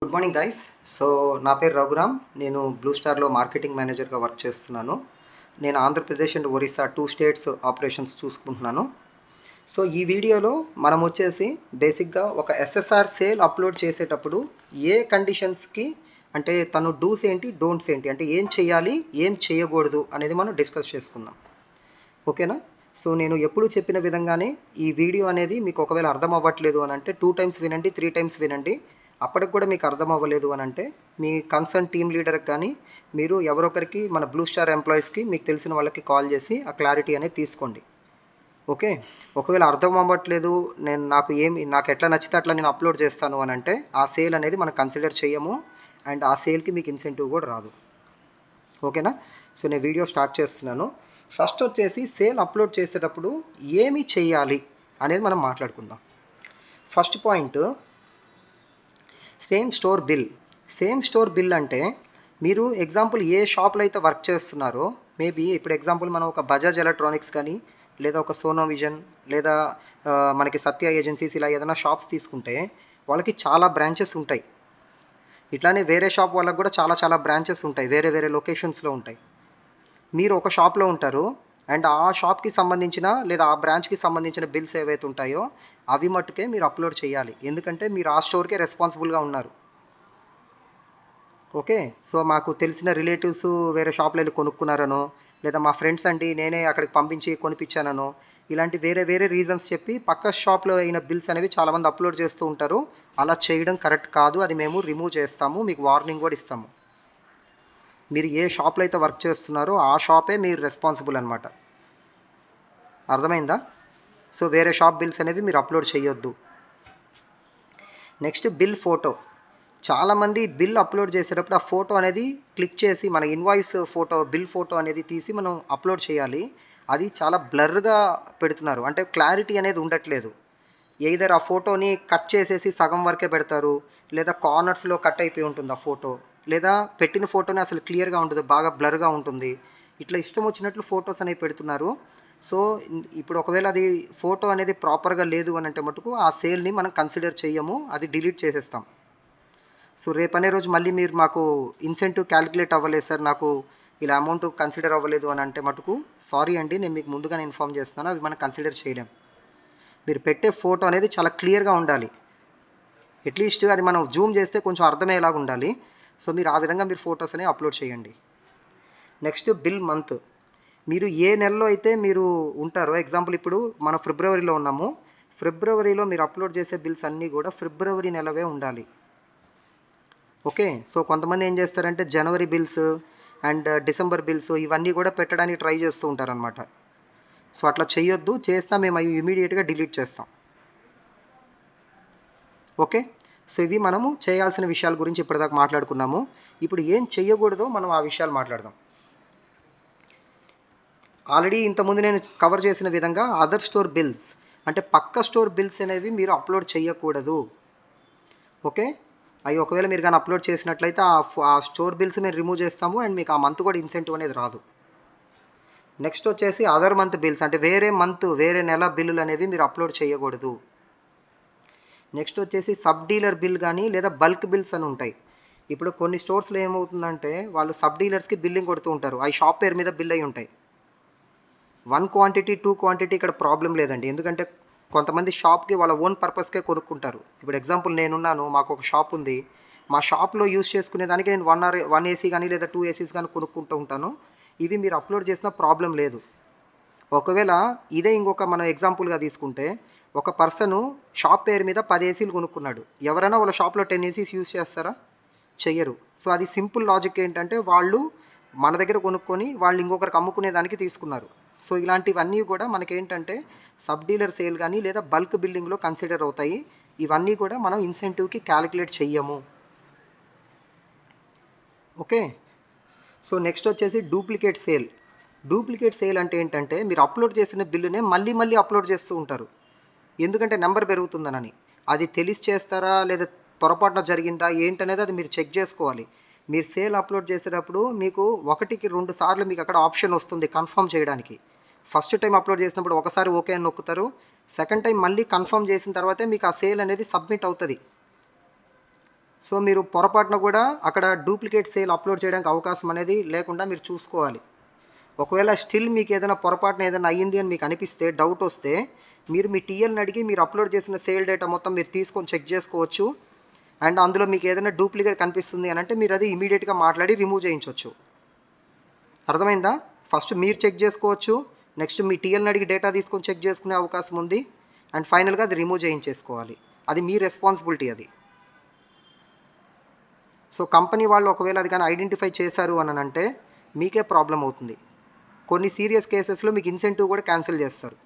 Good morning guys. So నా పేరు రఘురామ్. నేను బ్లూ స్టార్లో మార్కెటింగ్ మేనేజర్గా వర్క్ చేస్తున్నాను. నేను Andhra Pradesh and Orissa 2 states operations చూసుకుంటున్నాను. సో ఈ వీడియోలో మనం వచ్చేసి బేసిక్గా ఒక ఎస్ఎస్ఆర్ సేల్ అప్లోడ్ చేసేటప్పుడు ఏ కండిషన్స్కి అంటే తను డూస్ ఏంటి, డోంట్స్ ఏంటి, అంటే ఏం చేయాలి, ఏం చేయకూడదు అనేది మనం డిస్కస్ చేసుకుందాం. ఓకేనా? సో నేను ఎప్పుడు చెప్పిన విధంగానే ఈ వీడియో అనేది మీకు ఒకవేళ అర్థం అవ్వట్లేదు అని అంటే 2 టైమ్స్ వినండి, 3 టైమ్స్ వినండి. అప్పటికి కూడా మీకు అర్థం అవ్వలేదు అని అంటే మీ కన్సర్న్ టీమ్ లీడర్కి కానీ మీరు ఎవరొకరికి మన బ్లూ స్టార్ ఎంప్లాయీస్కి మీకు తెలిసిన వాళ్ళకి కాల్ చేసి ఆ క్లారిటీ అనేది తీసుకోండి. ఓకే? ఒకవేళ అర్థం అవ్వట్లేదు, నాకు ఎట్లా నచ్చితే అట్లా నేను అప్లోడ్ చేస్తాను అని అంటే ఆ సేల్ అనేది మనం కన్సిడర్ చేయము అండ్ ఆ సేల్కి మీకు ఇన్సెంటివ్ కూడా రాదు. ఓకేనా? సో నేను వీడియో స్టార్ట్ చేస్తున్నాను. ఫస్ట్ వచ్చేసి సేల్ అప్లోడ్ చేసేటప్పుడు ఏమి చేయాలి అనేది మనం మాట్లాడుకుందాం. First point, same store bill. Same store bill అంటే మీరు ఎగ్జాంపుల్ ఏ షాప్లో అయితే వర్క్ చేస్తున్నారో, మేబీ ఇప్పుడు ఎగ్జాంపుల్ మనం ఒక బజాజ్ ఎలక్ట్రానిక్స్ కానీ లేదా ఒక సోనో విజన్ లేదా మనకి సత్య ఏజెన్సీస్ ఇలా ఏదైనా షాప్స్ తీసుకుంటే వాళ్ళకి చాలా బ్రాంచెస్ ఉంటాయి. ఇట్లానే వేరే షాప్ వాళ్ళకి కూడా చాలా చాలా బ్రాంచెస్ ఉంటాయి, వేరే వేరే లొకేషన్స్లో ఉంటాయి. మీరు ఒక షాప్లో ఉంటారు అండ్ ఆ షాప్కి సంబంధించిన లేదా ఆ బ్రాంచ్కి సంబంధించిన బిల్స్ ఏవైతే ఉంటాయో అవి మట్టుకే మీరు అప్లోడ్ చేయాలి. ఎందుకంటే మీరు ఆ స్టోర్కే రెస్పాన్సిబుల్గా ఉన్నారు. ఓకే? సో మాకు తెలిసిన రిలేటివ్స్ వేరే షాప్లో వెళ్ళి కొనుక్కున్నారనో లేదా మా ఫ్రెండ్స్ అండి నేనే అక్కడికి పంపించి కొనిపించాననో ఇలాంటి వేరే వేరే రీజన్స్ చెప్పి పక్క షాప్లో అయిన బిల్స్ అనేవి చాలామంది అప్లోడ్ చేస్తూ ఉంటారు. అలా చేయడం కరెక్ట్ కాదు. అది మేము రిమూవ్ చేస్తాము, మీకు వార్నింగ్ కూడా ఇస్తాము. మీరు ఏ షాప్లో అయితే వర్క్ చేస్తున్నారో ఆ షాపే మీరు రెస్పాన్సిబుల్ అనమాట. అర్థమైందా? సో వేరే షాప్ బిల్స్ అనేవి మీరు అప్లోడ్ చేయొద్దు. Next bill photo. చాలామంది బిల్ అప్లోడ్ చేసేటప్పుడు ఆ ఫోటో అనేది క్లిక్ చేసి మన ఇన్వాయిస్ ఫోటో, బిల్ ఫోటో అనేది తీసి మనం అప్లోడ్ చేయాలి. అది చాలా బ్లర్గా పెడుతున్నారు, అంటే క్లారిటీ అనేది ఉండట్లేదు. ఎయిదర్ ఆ ఫోటోని కట్ చేసేసి సగం వరకే పెడతారు, లేదా కార్నర్స్లో కట్ అయిపోయి ఉంటుంది ఆ ఫోటో, లేదా పెట్టిన ఫోటోని అసలు క్లియర్గా ఉంటుంది, బాగా బ్లర్గా ఉంటుంది. ఇట్లా ఇష్టం వచ్చినట్లు ఫొటోస్ అనేవి పెడుతున్నారు. సో ఇప్పుడు ఒకవేళ అది ఫోటో అనేది ప్రాపర్గా లేదు అని అంటే మటుకు ఆ సేల్ని మనం కన్సిడర్ చేయము, అది డిలీట్ చేసేస్తాం. సో రేపనే రోజు మళ్ళీ మీరు మాకు ఇన్సెంటివ్ క్యాలిక్యులేట్ అవ్వలేదు సార్, నాకు ఇలా అమౌంట్ కన్సిడర్ అవ్వలేదు అని అంటే మటుకు సారీ అండి, నేను మీకు ముందుగానే ఇన్ఫామ్ చేస్తాను, అవి మనం కన్సిడర్ చేయలేం. మీరు పెట్టే ఫోటో అనేది చాలా క్లియర్గా ఉండాలి. అట్లీస్ట్ అది మనం జూమ్ చేస్తే కొంచెం అర్థమయ్యేలాగా ఉండాలి. సో మీరు ఆ విధంగా మీరు ఫొటోస్ అనేవి అప్లోడ్ చేయండి. Next bill month. మీరు ఏ నెలలో అయితే మీరు ఉంటారో, ఎగ్జాంపుల్ ఇప్పుడు మనం ఫిబ్రవరిలో ఉన్నాము, ఫిబ్రవరిలో మీరు అప్లోడ్ చేసే బిల్స్ అన్నీ కూడా ఫిబ్రవరి నెలవే ఉండాలి. ఓకే? సో కొంతమంది ఏం చేస్తారంటే జనవరి బిల్స్ అండ్ డిసెంబర్ బిల్స్ ఇవన్నీ కూడా పెట్టడానికి ట్రై చేస్తూ ఉంటారనమాట. సో అట్లా చేయొద్దు, చేసినా మేము అవి ఇమీడియట్గా డిలీట్ చేస్తాం. ఓకే? సో ఇవి మనము చేయాల్సిన విషయాల గురించి ఇప్పటిదాకా మాట్లాడుకున్నాము. ఇప్పుడు ఏం చేయకూడదో మనం ఆ విషయాలు మాట్లాడదాం. ఆల్రెడీ ఇంతకుముందు నేను కవర్ చేసిన విధంగా అదర్ స్టోర్ బిల్స్ అంటే పక్క స్టోర్ బిల్స్ అనేవి మీరు అప్లోడ్ చేయకూడదు. ఓకే? అవి ఒకవేళ మీరు కానీ అప్లోడ్ చేసినట్లయితే ఆ స్టోర్ బిల్స్ మేము రిమూవ్ చేస్తాము అండ్ మీకు ఆ మంత్ కూడా ఇన్సెంటివ్ అనేది రాదు. నెక్స్ట్ వచ్చేసి అదర్ మంత్ బిల్స్ అంటే వేరే నెల బిల్లులు అనేవి మీరు అప్లోడ్ చేయకూడదు. నెక్స్ట్ వచ్చేసి సబ్ డీలర్ బిల్ కానీ లేదా బల్క్ బిల్స్ అని ఉంటాయి. ఇప్పుడు కొన్ని స్టోర్స్లో ఏమవుతుందంటే వాళ్ళు సబ్ డీలర్స్కి బిల్లింగ్ కొడుతూ ఉంటారు, అవి షాప్ పేరు మీద బిల్ అయి ఉంటాయి. 1 క్వాంటిటీ 2 క్వాంటిటీ ఇక్కడ ప్రాబ్లం లేదండి, ఎందుకంటే కొంతమంది షాప్కి వాళ్ళ ఓన్ పర్పస్కే కొనుక్కుంటారు. ఇప్పుడు ఎగ్జాంపుల్ నేనున్నాను, మాకు ఒక షాప్ ఉంది, మా షాప్లో యూస్ చేసుకునే దానికి నేను 1 ఏసీ కానీ లేదా 2 ఏసీస్ కానీ కొనుక్కుంటూ ఉంటాను. ఇవి మీరు అప్లోడ్ చేసిన ప్రాబ్లం లేదు. ఒకవేళ ఇదే ఇంకొక మనం ఎగ్జాంపుల్గా తీసుకుంటే ఒక పర్సను షాప్ పేరు మీద 10 ఏసీలు కొనుక్కున్నాడు, ఎవరైనా వాళ్ళ షాప్లో 10 ఏసీస్ యూస్ చేస్తారా? చెయ్యరు. సో అది సింపుల్ లాజిక్ ఏంటంటే వాళ్ళు మన దగ్గర కొనుక్కొని వాళ్ళు ఇంకొకరికి అమ్ముకునే దానికి తీసుకున్నారు. సో ఇలాంటివన్నీ కూడా మనకేంటంటే సబ్ డీలర్ సేల్ కానీ లేదా బల్క్ బిల్డింగ్లో కన్సిడర్ అవుతాయి. ఇవన్నీ కూడా మనం ఇన్సెంటివ్కి క్యాలిక్యులేట్ చెయ్యము. ఓకే? సో నెక్స్ట్ వచ్చేసి డూప్లికేట్ సేల్. డూప్లికేట్ సేల్ అంటే ఏంటంటే మీరు అప్లోడ్ చేసిన బిల్లునే మళ్ళీ మళ్ళీ అప్లోడ్ చేస్తూ ఉంటారు, ఎందుకంటే నెంబర్ పెరుగుతుందనని. అది తెలిసి చేస్తారా లేదా పొరపాటున జరిగిందా ఏంటనేది అది మీరు చెక్ చేసుకోవాలి. మీరు సేల్ అప్లోడ్ చేసేటప్పుడు మీకు 1కి 2 సార్లు మీకు అక్కడ ఆప్షన్ వస్తుంది కన్ఫర్మ్ చేయడానికి. ఫస్ట్ టైం అప్లోడ్ చేసినప్పుడు ఒకసారి ఓకే అని నొక్కుతారు, సెకండ్ టైం మళ్ళీ కన్ఫర్మ్ చేసిన తర్వాతే మీకు ఆ సేల్ అనేది సబ్మిట్ అవుతుంది. సో మీరు పొరపాటున కూడా అక్కడ డూప్లికేట్ సేల్ అప్లోడ్ చేయడానికి అవకాశం అనేది లేకుండా మీరు చూసుకోవాలి. ఒకవేళ స్టిల్ మీకు ఏదైనా పొరపాటున ఏదైనా అయ్యింది అని మీకు అనిపిస్తే, డౌట్ వస్తే, మీరు మీ టీఎల్ని అడిగి మీరు అప్లోడ్ చేసిన సేల్ డేటా మొత్తం మీరు తీసుకొని చెక్ చేసుకోవచ్చు. అండ్ అందులో మీకు ఏదైనా డూప్లికేట్ కనిపిస్తుంది అని అంటే మీరు అది ఇమీడియట్గా మాట్లాడి రిమూవ్ చేయించవచ్చు. అర్థమైందా? ఫస్ట్ మీరు చెక్ చేసుకోవచ్చు, నెక్స్ట్ మీ టీఎల్ని అడిగి డేటా తీసుకొని చెక్ చేసుకునే అవకాశం ఉంది, అండ్ ఫైనల్గా అది రిమూవ్ చేయించేసుకోవాలి. అది మీ రెస్పాన్సిబిలిటీ అది. సో కంపెనీ వాళ్ళు ఒకవేళ అది కానీ ఐడెంటిఫై చేశారు అని అంటే మీకే ప్రాబ్లం అవుతుంది. కొన్ని సీరియస్ కేసెస్లో మీకు ఇన్సెంటివ్ కూడా క్యాన్సిల్ చేస్తారు.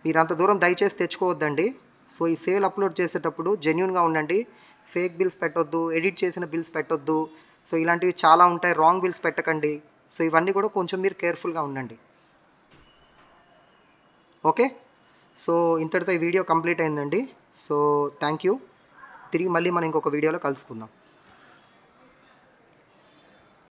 మీరు అంత దూరం దయచేసి తెచ్చుకోవద్దండి. సో ఈ సేల్ అప్లోడ్ చేసేటప్పుడు జెన్యూన్గా ఉండండి. ఫేక్ బిల్స్ పెట్టొద్దు, ఎడిట్ చేసిన బిల్స్ పెట్టొద్దు. సో ఇలాంటివి చాలా ఉంటాయి, రాంగ్ బిల్స్ పెట్టకండి. సో ఇవన్నీ కూడా కొంచెం మీరు కేర్ఫుల్గా ఉండండి. ఓకే, సో ఇంతటితో ఈ వీడియో కంప్లీట్ అయిందండి. So thank you. తిరిగి మళ్ళీ మనం ఇంకొక వీడియోలో కలుసుకుందాం.